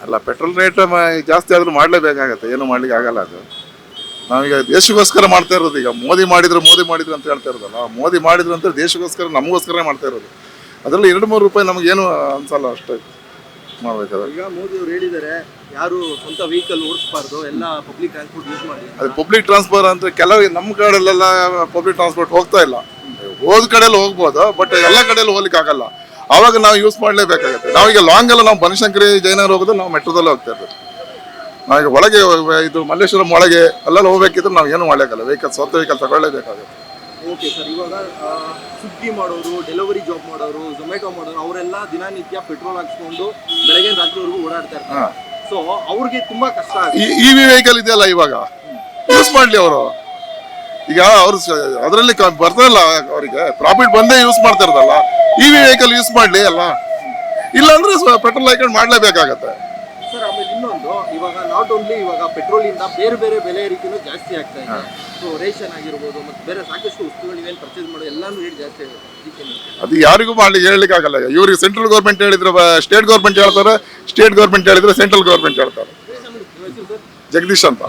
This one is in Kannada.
ಅಲ್ಲ ಪೆಟ್ರೋಲ್ ರೇಟ್ ಜಾಸ್ತಿ ಆದ್ರೂ ಮಾಡಲೇಬೇಕಾಗತ್ತೆ, ಏನು ಮಾಡ್ಲಿಕ್ಕೆ ಆಗಲ್ಲ. ಅದು ನಾವೀಗ ದೇಶಕ್ಕೋಸ್ಕರ ಮಾಡ್ತಾ ಇರೋದು. ಈಗ ಮೋದಿ ಮಾಡಿದ್ರು ಅಂತ ಹೇಳ್ತಾ ಇರೋದಲ್ಲ, ಮೋದಿ ಮಾಡಿದ್ರು ಅಂತ ದೇಶಕ್ಕೋಸ್ಕರ ನಮಗೋಸ್ಕರ ಮಾಡ್ತಾ ಇರೋದು. ಅದರಲ್ಲಿ 2-3 ರೂಪಾಯಿ ನಮಗೇನು ಅನ್ಸಲ್ಲ ಅಷ್ಟೇ ಮಾಡ್ಬೇಕಾದ್ರೆ. ಈಗ ಮೋದಿ ಅವರು ಹೇಳಿದ್ದಾರೆ ಯಾರು ಸ್ವಂತ ವೆಹಿಕಲ್ ಓಡಿಸಬಾರ್ದು, ಎಲ್ಲ ಪಬ್ಲಿಕ್ ಟ್ರಾನ್ಸ್ಪೋರ್ಟ್ ಯೂಸ್ ಮಾಡಿ. ಅದು ಪಬ್ಲಿಕ್ ಟ್ರಾನ್ಸ್ಪೋರ್ಟ್ ಅಂತ ಕೆಲವು ನಮ್ಮ ಕಡೆಯಲ್ಲೆಲ್ಲ ಪಬ್ಲಿಕ್ ಟ್ರಾನ್ಸ್ಪೋರ್ಟ್ ಹೋಗ್ತಾ ಇಲ್ಲ. ಹೋದ ಕಡೆಯಲ್ಲಿ ಹೋಗ್ಬೋದು, ಬಟ್ ಎಲ್ಲ ಕಡೆಯಲ್ಲಿ ಹೋಗ್ಲಿಕ್ಕೆ ಆಗಲ್ಲ. ಆವಾಗ ನಾವು ಯೂಸ್ ಮಾಡಲೇಬೇಕಾಗುತ್ತೆ. ನಾವೀಗ ಲಾಂಗ್ ಎಲ್ಲ ನಾವು ಬನಶಂಕರಿ ಜಯನಗರ ಹೋಗೋದು ನಾವು ಮೆಟ್ರೋದಲ್ಲಿ ಹೋಗ್ತಾ ಇರ್ತೀವಿ. ನಾವೀಗ ಒಳಗೆ ಇದು ಮಲ್ಲೇಶ್ವರಂ ಒಳಗೆ ಅಲ್ಲೆಲ್ಲ ಹೋಗ್ಬೇಕಿದ್ರೆ ನಾವು ಏನು ಮಾಡಲಿಕ್ಕಲ್ಲ, ಸ್ವಂತ ವೆಹಿಕಲ್ ತಗೊಳ್ಳೇಬೇಕಾಗುತ್ತೆ. ಓಕೆ ಸರ್, ಇವಾಗ ಸ್ವಿಗ್ಗಿ ಮಾಡೋರು, ಡೆಲಿವರಿ ಜಾಬ್ ಮಾಡೋರು, ಝೊಮ್ಯಾಟೊ ಮಾಡೋರು ಅವರೆಲ್ಲ ದಿನನಿತ್ಯ ಪೆಟ್ರೋಲ್ ಹಾಕ್ಸ್ಕೊಂಡು ಬೆಳಗ್ಗೆ ರಾತ್ರಿವರೆಗೂ ಓಡಾಡ್ತಾ ಇರ್ತಾರೆ. ಸೊ ಅವ್ರಿಗೆ ತುಂಬಾ ಕಷ್ಟ ಆಗುತ್ತೆ. EV ವೆಹಿಕಲ್ ಇದೆಯಲ್ಲ, ಇವಾಗ ಯೂಸ್ ಮಾಡಲಿ ಅವರು. ಈಗ ಅವರು ಅದರಲ್ಲಿ ಬರ್ತಾರಲ್ಲ, ಅವರಿಗೆ ಪ್ರಾಫಿಟ್ ಬಂದೇ ಯೂಸ್ ಮಾಡ್ತಾ ಇರೋದಲ್ಲ. EV ವೆಹಿಕಲ್ ಯೂಸ್ ಮಾಡಲಿ ಅಲ್ಲ, ಇಲ್ಲಾಂದ್ರೆ ಪೆಟ್ರೋಲ್ ಹಾಕೊಂಡು ಮಾಡಲೇಬೇಕಾಗತ್ತೆ. ಸರ್ ಆಮೇಲೆ ಇನ್ನೊಂದು, ಇವಾಗ ನಾಟ್ ಓನ್ಲಿ ಇವಾಗ ಪೆಟ್ರೋಲ್ ಇಂದ ಬೇರೆ ಬೇರೆ ಬೆಲೆ ಏರಿಕೆನೂ ಜಾಸ್ತಿ ಆಗ್ತಾ ಇದೆ. ಸೊ ರೇಷನ್ ಆಗಿರ್ಬೋದು, ಮತ್ತೆ ಬೇರೆ ಸಾಕಷ್ಟು ವಸ್ತುಗಳು ಇವೇನು ಪರ್ಚೇಸ್ ಮಾಡೋದು ಎಲ್ಲಾನು ರೇಟ್ ಜಾಸ್ತಿ ಆಗುತ್ತೆ. ಅದು ಯಾರಿಗೂ ಮಾಡ್ಲಿಕ್ಕೆ ಹೇಳಲಿಕ್ಕೆ ಆಗಲ್ಲ. ಇವ್ರಿಗೆ ಸೆಂಟ್ರಲ್ ಗೌರ್ಮೆಂಟ್ ಹೇಳಿದ್ರೆ ಸ್ಟೇಟ್ ಗೌರ್ಮೆಂಟ್ ಹೇಳ್ತಾರೆ, ಸ್ಟೇಟ್ ಗೌರ್ಮೆಂಟ್ ಹೇಳಿದ್ರೆ ಸೆಂಟ್ರಲ್ ಗೌರ್ಮೆಂಟ್ ಹೇಳ್ತಾರೆ. ಜಗದೀಶ್ ಅಂತ.